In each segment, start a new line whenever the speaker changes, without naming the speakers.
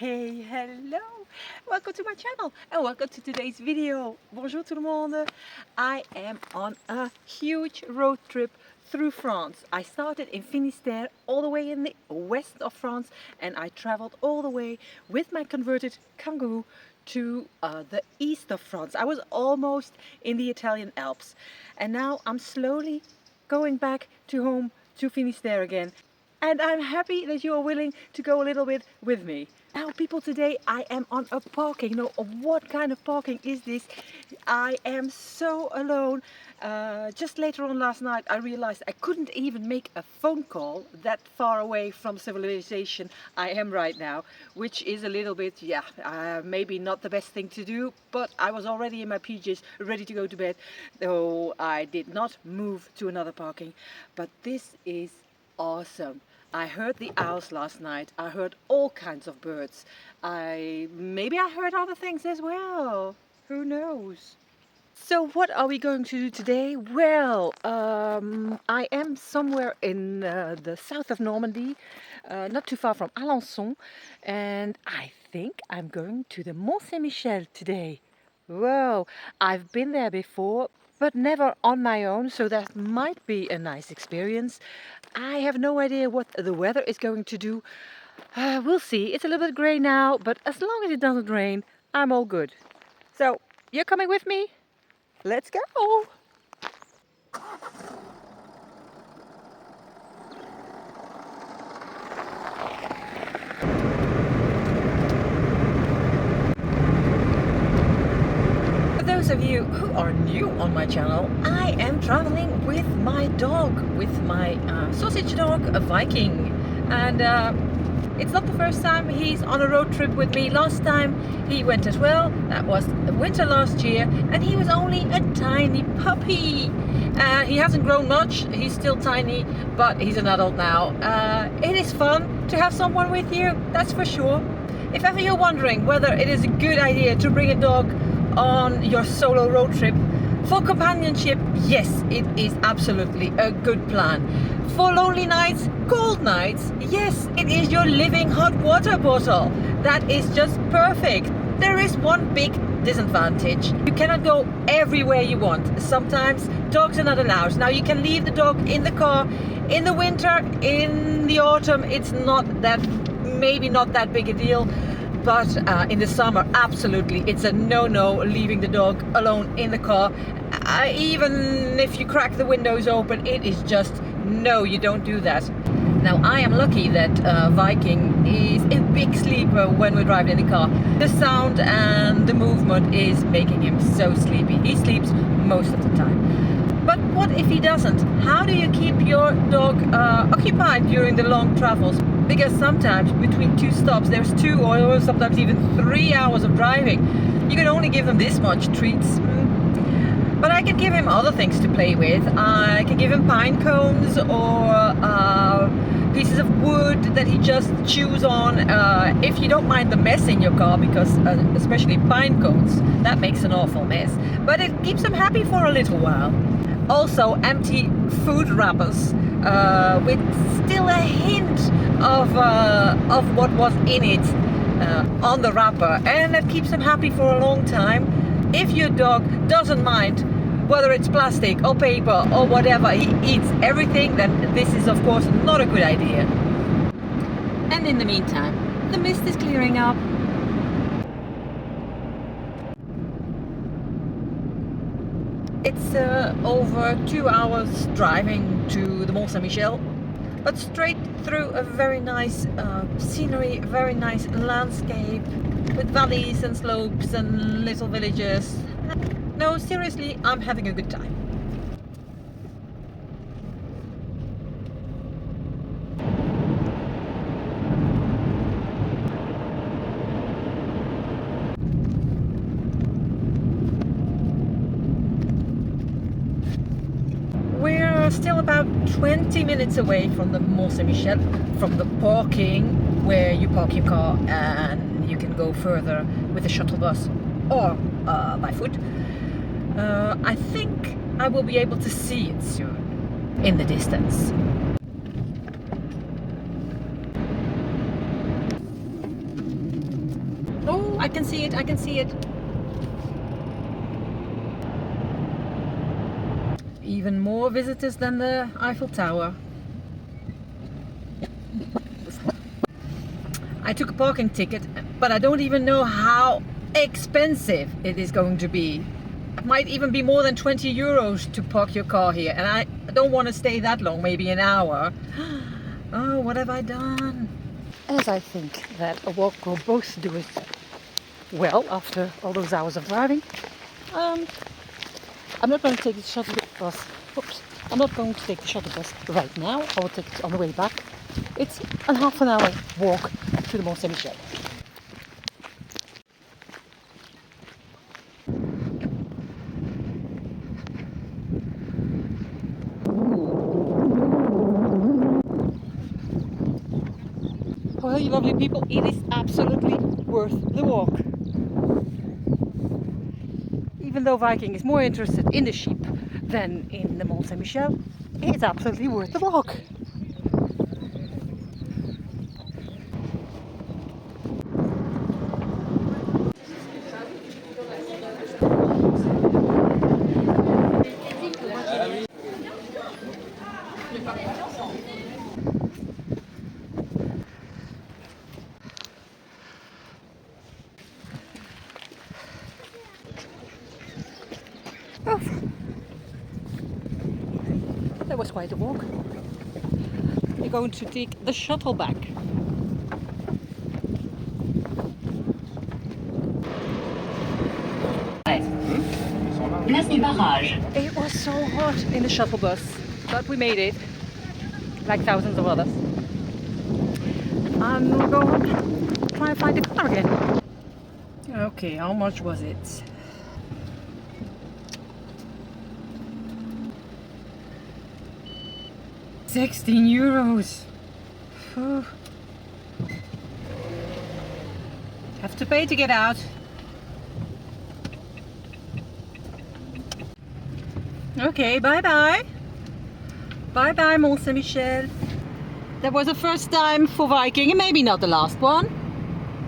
Hey, hello! Welcome to my channel and welcome to today's video. Bonjour tout le monde! I am on a huge road trip through France. I started in Finistère, all the way in the west of France, and I traveled all the way with my converted Kangoo to the east of France. I was almost in the Italian Alps, and now I'm slowly going back to home to Finistère again. And I'm happy that you are willing to go a little bit with me. Now people, today I am on a parking. No, what kind of parking is this? I am so alone. Just later on last night I realized I couldn't even make a phone call that far away from civilization I am right now, which is a little bit, maybe not the best thing to do, but I was already in my PJs ready to go to bed, though I did not move to another parking. But this is awesome. I heard the owls last night. I heard all kinds of birds. Maybe I heard other things as well. Who knows? So what are we going to do today? Well, I am somewhere in the south of Normandy, not too far from Alençon, and I think I'm going to the Mont Saint Michel today. Whoa, I've been there before, but never on my own, so that might be a nice experience. I have no idea what the weather is going to do. We'll see. It's a little bit grey now, but as long as it doesn't rain, I'm all good. So, you're coming with me? Let's go! For those of you who are new on my channel, I am traveling with my dog, with my sausage dog, a Viking. And it's not the first time he's on a road trip with me. Last time he went as well. That was the winter last year, and he was only a tiny puppy. He hasn't grown much. He's still tiny, but he's an adult now. It is fun to have someone with you, that's for sure. If ever you're wondering whether it is a good idea to bring a dog on your solo road trip for companionship, yes, it is absolutely a good plan. For lonely nights, cold nights, yes, it is your living hot water bottle. That is just perfect. There is one big disadvantage. You cannot go everywhere you want. Sometimes dogs are not allowed. Now you can leave the dog in the car in the winter, in the autumn. It's maybe not that big a deal. But in the summer, absolutely, it's a no-no leaving the dog alone in the car. Even if you crack the windows open, it is just, no, you don't do that. Now, I am lucky that Viking is a big sleeper when we're driving in the car. The sound and the movement is making him so sleepy. He sleeps most of the time. But what if he doesn't? How do you keep your dog occupied during the long travels? Because sometimes between two stops there's 2 or sometimes even 3 hours of driving. You can only give them this much treats. But I can give him other things to play with. I can give him pine cones or pieces of wood that he just chews on. If you don't mind the mess in your car, because especially pine cones, that makes an awful mess. But it keeps him happy for a little while. Also empty food wrappers with still a hint of what was in it on the wrapper, and that keeps him happy for a long time. If your dog doesn't mind whether it's plastic or paper or whatever, he eats everything, then this is of course not a good idea. And in the meantime, the mist is clearing up. It's over 2 hours driving to the Mont Saint Michel, but straight through a very nice scenery, very nice landscape with valleys and slopes and little villages. No, seriously, I'm having a good time. We're still about 20 minutes away from the Mont Saint Michel, from the parking where you park your car and you can go further with a shuttle bus or by foot. I think I will be able to see it soon in the distance. I can see it, I can see it. Even more visitors than the Eiffel Tower. I took a parking ticket, but I don't even know how expensive it is going to be. It might even be more than 20 euros to park your car here, and I don't want to stay that long, maybe an hour. Oh, what have I done? As I think that a walk will both do it well after all those hours of driving, I'm not going to take the shuttle bus. Oops. I'm not going to take the shuttle bus right now. I will take it on the way back. It's a half an hour walk to the Mont Saint Michel. Well, you lovely people, it is absolutely worth the walk. Even though Viking is more interested in the sheep than in the Mont Saint Michel, it's absolutely worth the walk. Oh, that was quite a walk. We're going to take the shuttle back. It was so hot in the shuttle bus, but we made it, like thousands of others. And we'll go try and find the car again. Okay, how much was it? €16. Whew. Have to pay to get out. Okay, bye-bye. Bye-bye, Mont Saint Michel. That was the first time for Viking, and maybe not the last one.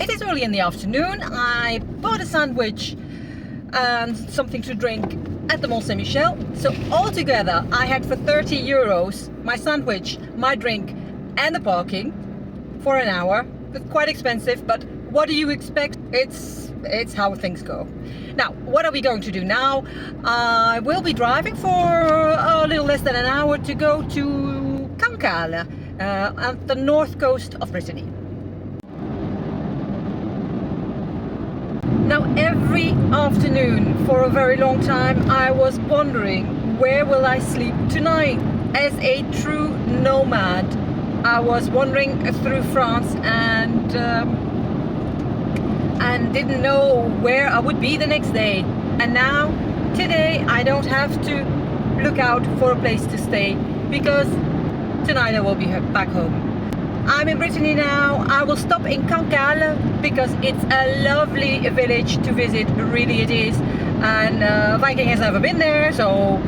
It is early in the afternoon. I bought a sandwich and something to drink at the Mont Saint Michel. So altogether, I had for €30 my sandwich, my drink, and the parking for an hour. It's quite expensive, but what do you expect? It's how things go. Now, what are we going to do now? I will be driving for a little less than an hour to go to Kangoo, at the north coast of Brittany. Now, every afternoon for a very long time, I was wondering, where will I sleep tonight? As a true nomad, I was wandering through France and didn't know where I would be the next day. And now, today, I don't have to look out for a place to stay, because tonight I will be back home. I'm in Brittany now. I will stop in Kangoo because it's a lovely village to visit, really it is. And Viking has never been there, so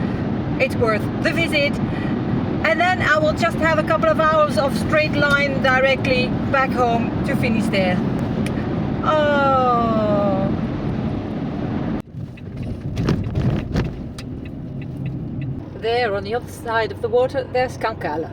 it's worth the visit. And then I will just have a couple of hours of straight line directly back home to finish there. Oh. There on the other side of the water, there's Kangoo.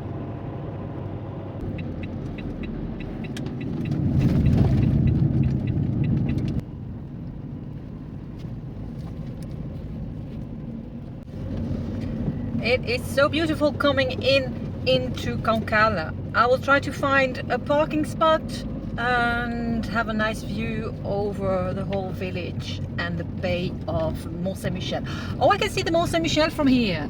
It is so beautiful coming into Kangoo. I will try to find a parking spot and have a nice view over the whole village and the bay of Mont Saint Michel. Oh, I can see the Mont Saint Michel from here.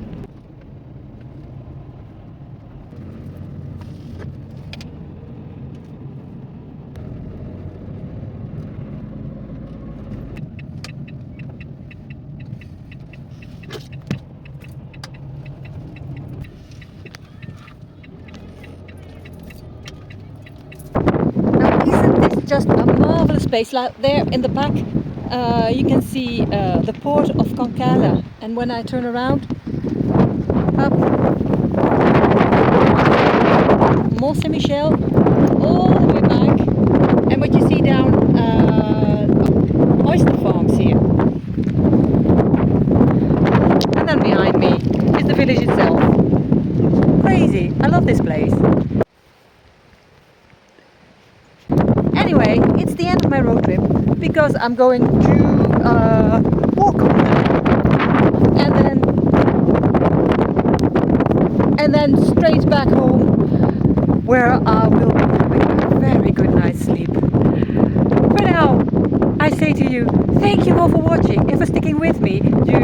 Just a marvelous place. Like there in the back, you can see the port of Kangoo, and when I turn around, up Mont Saint Michel, all the way back, and what you see down crazy. I love this place. Anyway, it's the end of my road trip because I'm going to walk and then straight back home, where I will be having a very good night's sleep. For now, I say to you, thank you all for watching and for sticking with me during